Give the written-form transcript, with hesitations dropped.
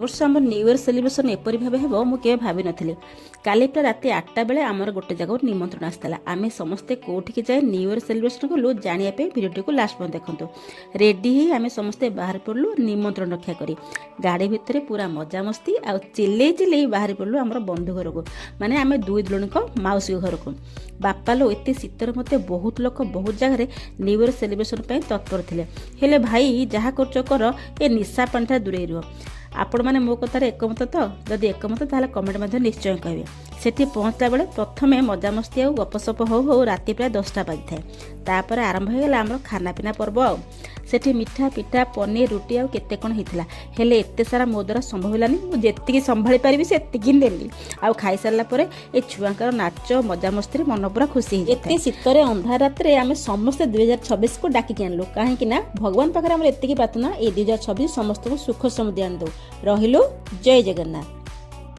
वर्ष आम new year celebration एपरी भाव हे मुझे भावी नी काली पूरा राति 8टा बेले आमर गोटे जगह निमंत्रण आसाला आम समस्ते कौटिक जाए न्यू इयर सेलिब्रेशन कलु जानापी भिडियो को लास्ट पर्यंत देखूँ रेडी ही आम समस्ते बाहर पड़लु निमंत्रण रक्षा करी गाड़ी भितर पूरा मजा मस्ती आ चिल्ले चिल्ले बाहर पड़लु आम बंधु घर को माने आम दुई दुण मौसी घर को बापा लो एत शीतर मत बहुत लोक बहुत जगह न्यू इयर सेलिब्रेशन तत्पर थे हेले भाई जहाँ कर ए निशा पानी दूरे रुह आपण मैंने मो कथार एकमत तो जदि एकमत ताहले कमेंट मध्य निश्चय कहे सेठी पहुँचला बेले प्रथमे मजामस्ती आ गपसप हो हो राति प्राय 10टा बाजी थाए तापर आरंभ हो गला आमर खाना पीना पर्व आ सेठी मिठा पिठा पनीर रुटी आ केते कोन हितला हेले एते सारा मो द्वारा संभव हलानी मु जेतिकी संभाली पारिबी सेतिकी देली आ खाई सारला परे ए छुआंकर नाच मजामस्ती मन पूरा खुशी एते शीतरे अंधार रात्रे आमे समस्त 2026 को डाकी आनलु काहे कि ना भगवान पाखरे हमर एतिकी प्रार्थना ए 2026 समस्त को सुख समृद्धि आन दो रहिलु जय जगन्नाथ।